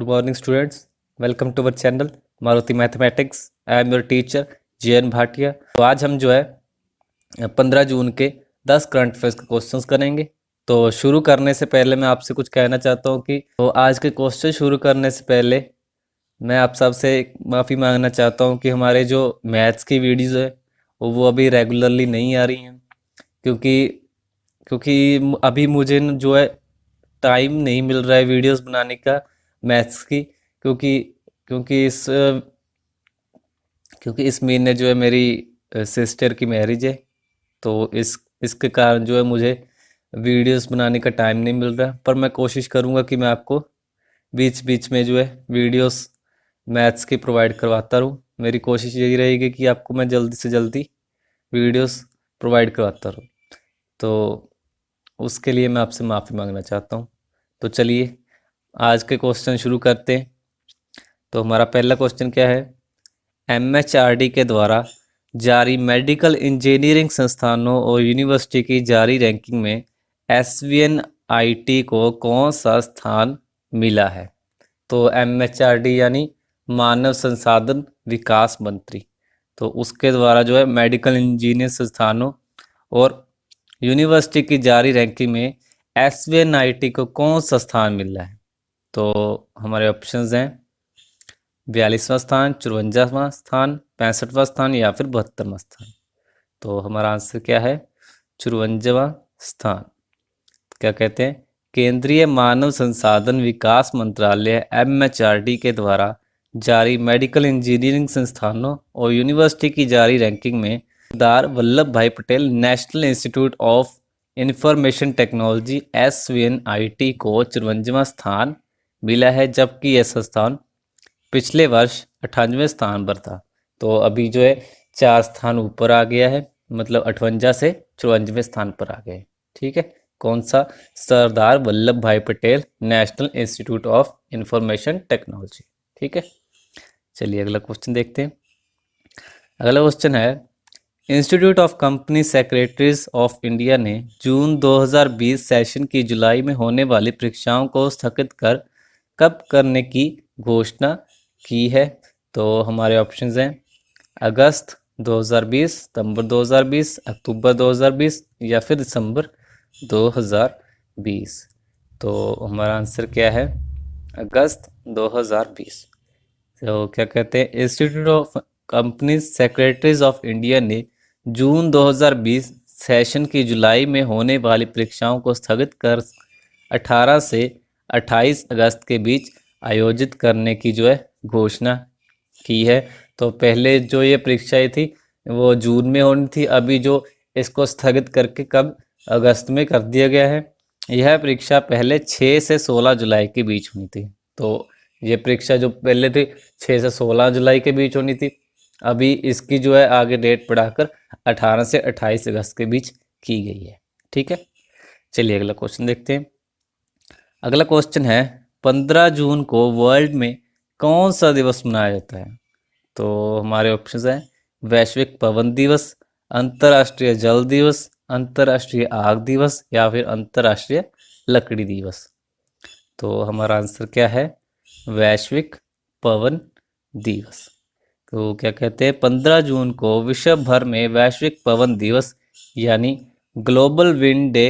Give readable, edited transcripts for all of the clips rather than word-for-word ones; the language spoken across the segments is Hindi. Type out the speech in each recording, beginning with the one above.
morning, students. Welcome to our channel Maruti mathematics. I am your teacher JN Bhatia. तो आज हम जो है 15 जून के 10 करंट अफेयर्स के क्वेश्चंस करेंगे. तो शुरू करने से पहले मैं आपसे कुछ कहना चाहता हूँ कि तो आज के क्वेश्चन शुरू करने से पहले मैं आप सबसे माफ़ी मांगना चाहता हूँ कि हमारे जो मैथ्स की वीडियोज़ है वो अभी रेगुलरली नहीं आ रही हैं, क्योंकि अभी मुझे जो है टाइम नहीं मिल रहा है वीडियोस बनाने का मैथ्स की, क्योंकि क्योंकि इस क्योंकि इस महीने जो है मेरी सिस्टर की मैरिज है. तो इसके कारण जो है मुझे वीडियोस बनाने का टाइम नहीं मिल रहा, पर मैं कोशिश करूँगा कि मैं आपको बीच बीच में जो है वीडियोस मैथ्स की प्रोवाइड करवाता रहूँ. मेरी कोशिश यही रहेगी कि आपको मैं जल्दी से जल्दी वीडियोस प्रोवाइड करवाता रहूँ. तो उसके लिए मैं आपसे माफ़ी मांगना चाहता हूँ. तो चलिए आज के क्वेश्चन शुरू करते हैं. तो हमारा पहला क्वेश्चन क्या है? MHRD के द्वारा जारी मेडिकल इंजीनियरिंग संस्थानों और यूनिवर्सिटी की जारी रैंकिंग में SVNIT को कौन सा स्थान मिला है? तो MHRD यानी मानव संसाधन विकास मंत्री, तो उसके द्वारा जो है मेडिकल इंजीनियरिंग संस्थानों और यूनिवर्सिटी की जारी रैंकिंग में SVNIT को कौन सा स्थान मिला है? तो हमारे ऑप्शंस हैं 42वां स्थान, 54वां स्थान, 65वां स्थान या फिर 72वां स्थान. तो हमारा आंसर क्या है? 54वां स्थान. क्या कहते हैं? केंद्रीय मानव संसाधन विकास मंत्रालय MHRD के द्वारा जारी मेडिकल इंजीनियरिंग संस्थानों और यूनिवर्सिटी की जारी रैंकिंग में सरदार वल्लभ भाई Patel national institute of information technology SVNIT को 54वां स्थान मिला है, जबकि यह संस्थान पिछले वर्ष 98वें स्थान पर था. तो अभी जो है 4 स्थान ऊपर आ गया है, मतलब 58 से 54वें स्थान पर आ गए. ठीक है, कौन सा? सरदार वल्लभ भाई Patel national institute of information technology. ठीक है, चलिए अगला क्वेश्चन देखते हैं. अगला क्वेश्चन है, institute of company secretaries of India ने जून 2020 सेशन की जुलाई में होने वाली परीक्षाओं को स्थगित कर कब करने की घोषणा की है? तो हमारे ऑप्शंस हैं अगस्त 2020, सितंबर 2020, अक्टूबर 2020 या फिर दिसंबर 2020. तो हमारा आंसर क्या है? अगस्त 2020. तो क्या कहते हैं? Institute of company secretaries of India ने जून 2020 सेशन की जुलाई में होने वाली परीक्षाओं को स्थगित कर 18 से 28 अगस्त के बीच आयोजित करने की जो है घोषणा की है. तो पहले जो ये परीक्षाएं थी वो जून में होनी थी, अभी जो इसको स्थगित करके कब अगस्त में कर दिया गया है. यह परीक्षा पहले 6 से 16 जुलाई के बीच हुई थी. तो ये परीक्षा जो पहले थी 6 से 16 जुलाई के बीच होनी थी, अभी इसकी जो है आगे डेट बढ़ाकर 18 से 28 अगस्त के बीच की गई है. ठीक है, चलिए अगला क्वेश्चन देखते हैं. अगला क्वेश्चन है, 15 जून को वर्ल्ड में कौन सा दिवस मनाया जाता है? तो हमारे ऑप्शंस हैं वैश्विक पवन दिवस, अंतर्राष्ट्रीय जल दिवस, अंतर्राष्ट्रीय आग दिवस या फिर अंतर्राष्ट्रीय लकड़ी दिवस. तो हमारा आंसर क्या है? वैश्विक पवन दिवस. तो क्या कहते हैं? 15 जून को विश्व भर में वैश्विक पवन दिवस यानी ग्लोबल विंड डे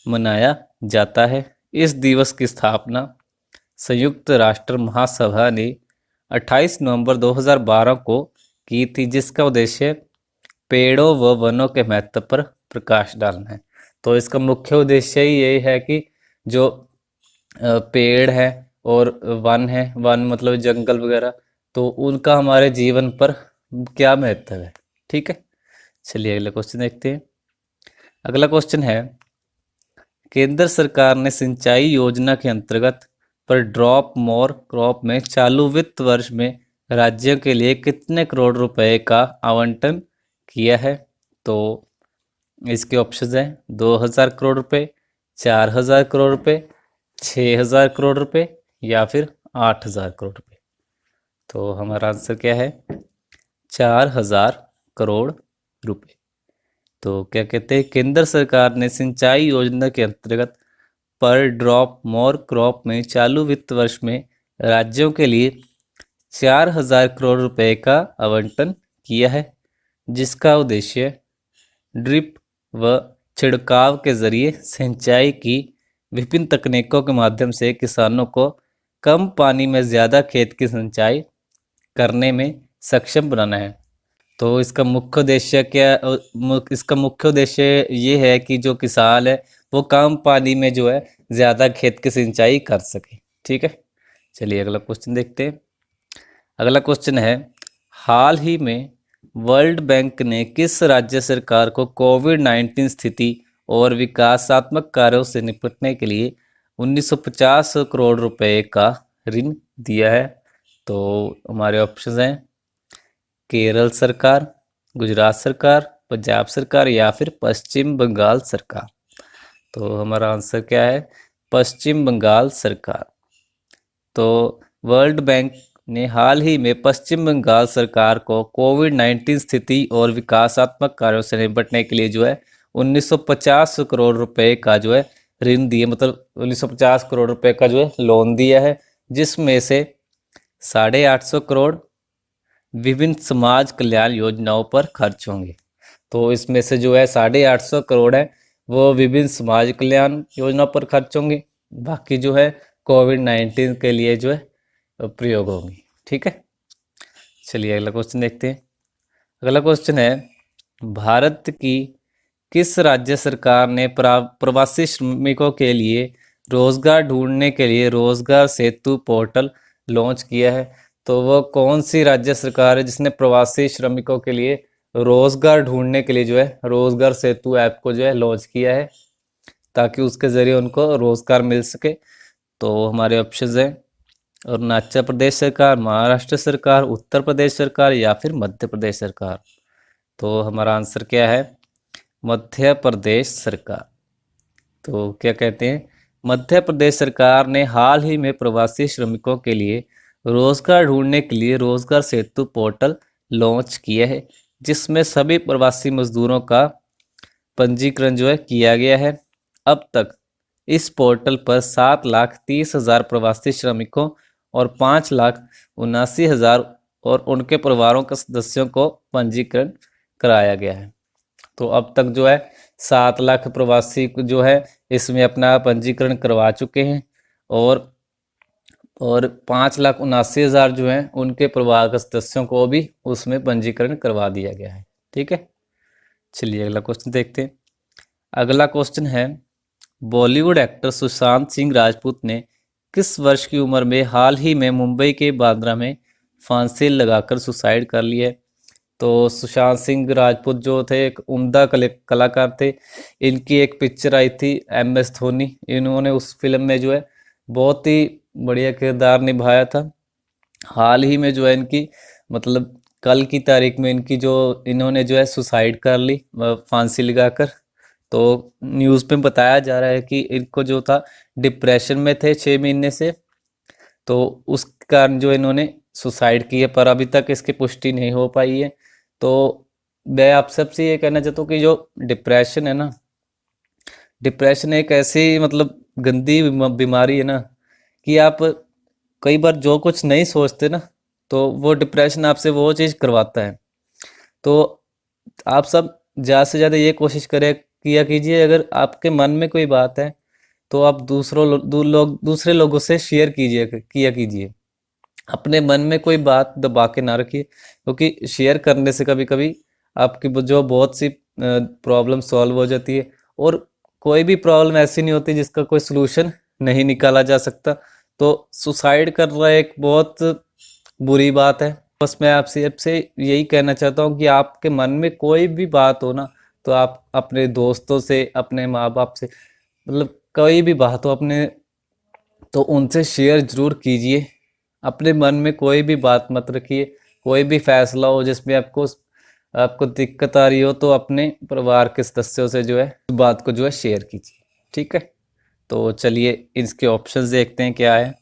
मनाया जाता है. इस दिवस की स्थापना संयुक्त राष्ट्र महासभा ने 28 नवंबर 2012 को की थी, जिसका उद्देश्य पेड़ों व वनों के महत्व पर प्रकाश डालना है. तो इसका मुख्य उद्देश्य ही यही है कि जो पेड़ है और वन है, वन मतलब जंगल वगैरह, तो उनका हमारे जीवन पर क्या महत्व है. ठीक है, चलिए अगला क्वेश्चन देखते हैं. अगला क्वेश्चन है, केंद्र सरकार ने सिंचाई योजना के अंतर्गत पर ड्रॉप मोर क्रॉप में चालू वित्त वर्ष में राज्यों के लिए कितने करोड़ रुपए का आवंटन किया है? तो इसके ऑप्शंस हैं 2000 करोड़ रुपए, 4000 करोड़ रुपए, 6000 करोड़ रुपए या फिर 8000 करोड़ रुपए. तो हमारा आंसर क्या है? 4000 करोड़ रुपए. तो क्या कहते हैं? केंद्र सरकार ने सिंचाई योजना के अंतर्गत पर ड्रॉप मोर क्रॉप में चालू वित्त वर्ष में राज्यों के लिए 4,000 करोड़ रुपए का आवंटन किया है, जिसका उद्देश्य ड्रिप व छिड़काव के जरिए सिंचाई की विभिन्न तकनीकों के माध्यम से किसानों को कम पानी में ज़्यादा खेत की सिंचाई करने में सक्षम बनाना है। तो इसका मुख्य उद्देश्य क्या, इसका मुख्य उद्देश्य ये है कि जो किसान है वो कम पानी में जो है ज़्यादा खेत की सिंचाई कर सके। ठीक है, चलिए अगला क्वेश्चन देखते हैं। अगला क्वेश्चन है, हाल ही में वर्ल्ड बैंक ने किस राज्य सरकार को कोविड-19 स्थिति और विकासात्मक कार्यों से निपटने के लिए 1950 करोड़ रुपए का ऋण दिया है? तो हमारे ऑप्शन हैं केरल सरकार, गुजरात सरकार, पंजाब सरकार या फिर पश्चिम बंगाल सरकार। तो हमारा आंसर क्या है? पश्चिम बंगाल सरकार। तो वर्ल्ड बैंक ने हाल ही में पश्चिम बंगाल सरकार को कोविड-19 स्थिति और विकासात्मक कार्यों से निपटने के लिए जो है 1950 करोड़ रुपए का जो है ऋण दिए, मतलब 1950 करोड़ रुपए का जो है लोन दिया है, जिसमें से 850 करोड़ विभिन्न समाज कल्याण योजनाओं पर खर्च होंगे। तो इसमें से जो है 850 करोड़ है वो विभिन्न समाज कल्याण योजना पर खर्च होंगे, बाकी जो है कोविड-19 के लिए जो है प्रयोग होंगे। ठीक है, चलिए अगला क्वेश्चन देखते हैं। अगला क्वेश्चन है, भारत की किस राज्य सरकार ने प्रवासी श्रमिकों के लिए रोजगार ढूंढने के लिए रोजगार सेतु पोर्टल लॉन्च किया है? तो वो कौन सी राज्य सरकार है जिसने प्रवासी श्रमिकों के लिए रोजगार ढूंढने के लिए जो है रोजगार सेतु ऐप को जो है लॉन्च किया है, ताकि उसके जरिए उनको रोजगार मिल सके? तो हमारे ऑप्शंस हैं अरुणाचल प्रदेश सरकार, महाराष्ट्र सरकार, उत्तर प्रदेश सरकार या फिर मध्य प्रदेश सरकार। तो हमारा आंसर क्या है? मध्य प्रदेश सरकार। तो क्या कहते हैं, मध्य प्रदेश सरकार ने हाल ही में प्रवासी श्रमिकों के लिए रोजगार ढूंढने के लिए रोजगार सेतु पोर्टल लॉन्च किया है, जिसमें सभी प्रवासी मजदूरों का पंजीकरण जो है किया गया है। अब तक इस पोर्टल पर 7,30,000 प्रवासी श्रमिकों और 5,79,000 और उनके परिवारों के सदस्यों को पंजीकरण कराया गया है। तो अब तक जो है 7 लाख प्रवासी जो है इसमें अपना पंजीकरण करवा चुके हैं, और 5,79,000 जो हैं उनके परिवार के सदस्यों को भी उसमें पंजीकरण करवा दिया गया है। ठीक है, चलिए अगला क्वेश्चन देखते हैं। अगला क्वेश्चन है, बॉलीवुड एक्टर सुशांत सिंह राजपूत ने किस वर्ष की उम्र में हाल ही में मुंबई के बांद्रा में फांसी लगाकर सुसाइड कर ली है? तो सुशांत सिंह राजपूत जो थे एक उम्दा कलाकार थे। इनकी एक पिक्चर आई थी MS धोनी, इन्होंने उस फिल्म में जो है बहुत ही बढ़िया किरदार निभाया था। हाल ही में जो है इनकी, मतलब कल की तारीख में इनकी जो इन्होंने जो है सुसाइड कर ली फांसी लगाकर। तो न्यूज़ पे बताया जा रहा है कि इनको जो था डिप्रेशन में थे 6 महीने से, तो उस कारण जो इन्होंने सुसाइड की है, पर अभी तक इसकी पुष्टि नहीं हो पाई है। तो मैं आप सबसे ये कहना चाहता हूँ कि जो डिप्रेशन है ना, डिप्रेशन एक ऐसी मतलब गंदी बीमारी है ना कि आप कई बार जो कुछ नहीं सोचते ना, तो वो डिप्रेशन आपसे वो चीज़ करवाता है। तो आप सब ज़्यादा से ज़्यादा ये कोशिश किया कीजिए, अगर आपके मन में कोई बात है तो आप दूसरे लोगों से शेयर किया कीजिए। अपने मन में कोई बात दबा के ना रखिए, क्योंकि शेयर करने से कभी कभी आपकी जो बहुत सी प्रॉब्लम सॉल्व हो जाती है, और कोई भी प्रॉब्लम ऐसी नहीं होती जिसका कोई सलूशन नहीं निकाला जा सकता। तो सुसाइड करना एक बहुत बुरी बात है। बस मैं आपसे यही कहना चाहता हूँ कि आपके मन में कोई भी बात हो ना, तो आप अपने दोस्तों से, अपने माँ बाप से, मतलब कोई भी बात हो अपने, तो उनसे शेयर जरूर कीजिए। अपने मन में कोई भी बात मत रखिए। कोई भी फैसला हो जिसमें आपको दिक्कत आ रही हो, तो अपने परिवार के सदस्यों से जो है बात को जो है शेयर कीजिए। ठीक है, तो चलिए इसके ऑप्शंस देखते हैं क्या है।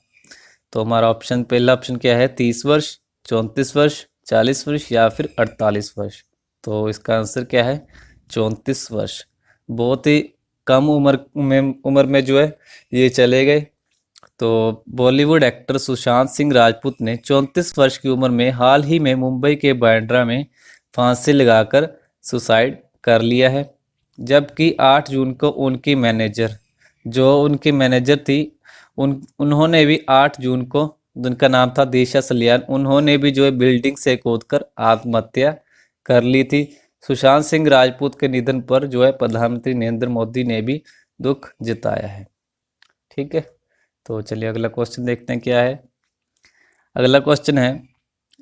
तो हमारा पहला ऑप्शन क्या है? 30 वर्ष, 34 वर्ष, 40 वर्ष या फिर 48 वर्ष। तो इसका आंसर क्या है? 34 वर्ष। बहुत ही कम उम्र में जो है ये चले गए। तो बॉलीवुड एक्टर सुशांत सिंह राजपूत ने 34 वर्ष की उम्र में हाल ही में मुंबई के बांद्रा में फांसी लगाकर सुसाइड कर लिया है। जबकि 8 जून को उनकी मैनेजर, जो उनकी मैनेजर थी, उन्होंने भी 8 जून को, जिनका नाम था दिशा सलियान, उन्होंने भी जो है बिल्डिंग से कूदकर आत्महत्या कर ली थी। सुशांत सिंह राजपूत के निधन पर जो है प्रधानमंत्री नरेंद्र मोदी ने भी दुख जताया है। ठीक है, तो चलिए अगला क्वेश्चन देखते हैं क्या है। अगला क्वेश्चन है,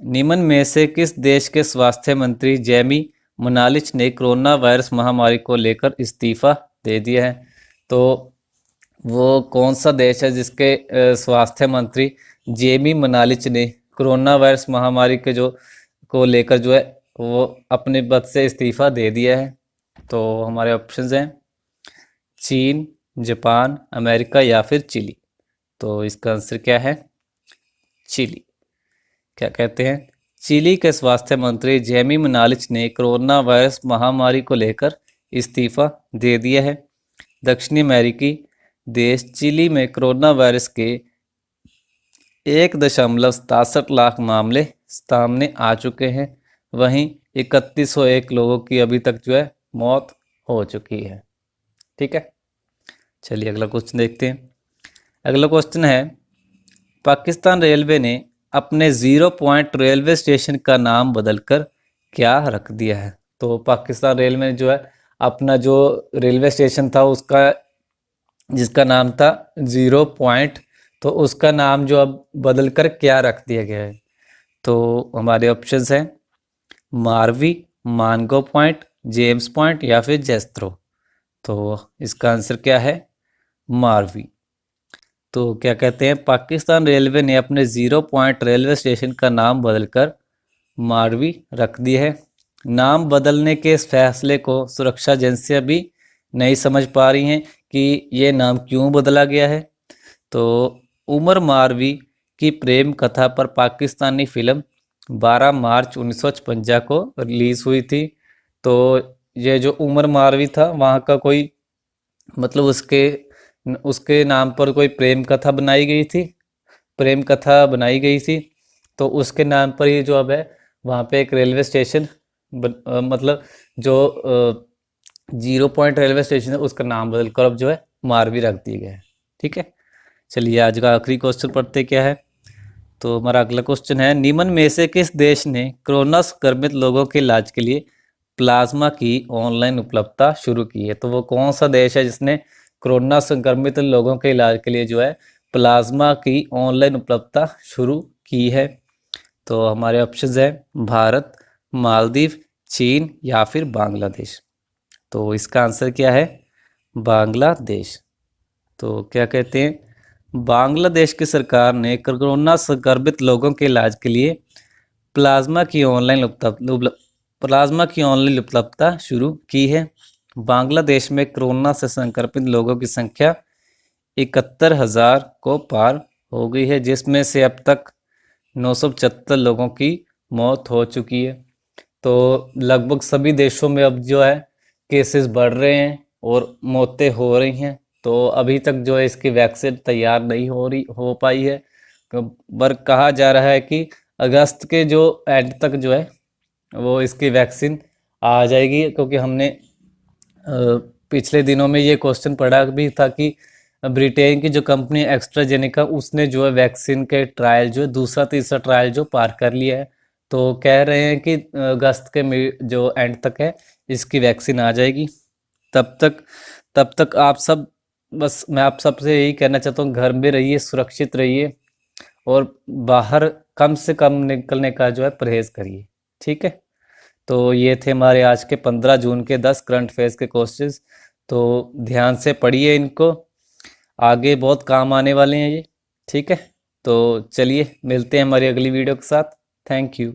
निम्न में से किस देश के स्वास्थ्य मंत्री जेमी मनालिच ने कोरोना वायरस महामारी को लेकर इस्तीफा दे दिया है? तो वो कौन सा देश है जिसके स्वास्थ्य मंत्री जेमी मनालिच ने कोरोना वायरस महामारी के को लेकर जो है वो अपने पद से इस्तीफा दे दिया है? तो हमारे ऑप्शंस हैं चीन, जापान, अमेरिका या फिर चिली। तो इसका आंसर क्या है? चिली। क्या कहते हैं? चिली के स्वास्थ्य मंत्री जेमी मनालिच ने कोरोना वायरस महामारी को लेकर इस्तीफा दे दिया है। दक्षिणी अमेरिकी देश चिली में कोरोना वायरस के 1.67 लाख मामले सामने आ चुके हैं। वहीं 3101 लोगों की अभी तक जो है मौत हो चुकी है। ठीक है, चलिए अगला क्वेश्चन देखते हैं। अगला क्वेश्चन है, पाकिस्तान रेलवे ने अपने 0 पॉइंट रेलवे स्टेशन का नाम बदलकर क्या रख दिया है? तो पाकिस्तान रेलवे ने जो है अपना जो रेलवे स्टेशन था उसका, जिसका नाम था 0 पॉइंट, तो उसका नाम जो अब बदलकर क्या रख दिया गया है? तो हमारे ऑप्शंस हैं मारवी, मानगो पॉइंट, जेम्स पॉइंट या फिर जेस्त्रो। तो इसका आंसर क्या है? मारवी। तो क्या कहते हैं, पाकिस्तान रेलवे ने अपने 0 पॉइंट रेलवे स्टेशन का नाम बदलकर मारवी रख दिया है। नाम बदलने के इस फैसले को सुरक्षा एजेंसियां भी नहीं समझ पा रही हैं कि ये नाम क्यों बदला गया है। तो उमर मारवी की प्रेम कथा पर पाकिस्तानी फिल्म 12 मार्च 1956 को रिलीज हुई थी। तो ये जो उमर मारवी था वहाँ का कोई, मतलब उसके नाम पर कोई प्रेम कथा बनाई गई थी। तो उसके नाम पर ही जो अब है वहाँ पे एक रेलवे स्टेशन मतलब जो 0 पॉइंट रेलवे स्टेशन है उसका नाम बदलकर अब जो है मारवी रख दिया गया है। ठीक है, चलिए आज का आखिरी क्वेश्चन पढ़ते क्या है। तो हमारा अगला क्वेश्चन है, निम्न में से किस देश ने कोरोना संक्रमित लोगों के इलाज के लिए प्लाज्मा की ऑनलाइन उपलब्धता शुरू की है? तो वो कौन सा देश है जिसने कोरोना संक्रमित लोगों के इलाज के लिए जो है प्लाज्मा की ऑनलाइन उपलब्धता शुरू की है? तो हमारे ऑप्शंस हैं भारत, मालदीव, चीन या फिर बांग्लादेश। तो इसका आंसर क्या है? बांग्लादेश। तो क्या कहते हैं, बांग्लादेश की सरकार ने कोरोना संक्रमित लोगों के इलाज के लिए प्लाज्मा की ऑनलाइन उपलब्धता शुरू की है। बांग्लादेश में कोरोना से संक्रमित लोगों की संख्या 71,000 को पार हो गई है, जिसमें से अब तक 975 लोगों की मौत हो चुकी है। तो लगभग सभी देशों में अब जो है केसेस बढ़ रहे हैं और मौतें हो रही हैं। तो अभी तक जो है इसकी वैक्सीन तैयार नहीं हो पाई है, पर कहा जा रहा है कि अगस्त के जो एंड तक जो है वो इसकी वैक्सीन आ जाएगी। क्योंकि हमने पिछले दिनों में ये क्वेश्चन पढ़ा भी था कि ब्रिटेन की जो कंपनी एस्ट्राजेनेका, उसने जो है वैक्सीन के ट्रायल जो दूसरा तीसरा ट्रायल जो पार कर लिया है। तो कह रहे हैं कि अगस्त के जो एंड तक है इसकी वैक्सीन आ जाएगी। तब तक आप सब, बस मैं आप सबसे यही कहना चाहता हूँ, घर में रहिए, सुरक्षित रहिए और बाहर कम से कम निकलने का जो है परहेज करिए। ठीक है, तो ये थे हमारे आज के 15 जून के 10 करंट अफेयर्स के क्वेश्चंस। तो ध्यान से पढ़िए इनको, आगे बहुत काम आने वाले हैं ये। ठीक है, तो चलिए मिलते हैं हमारी अगली वीडियो के साथ। Thank you.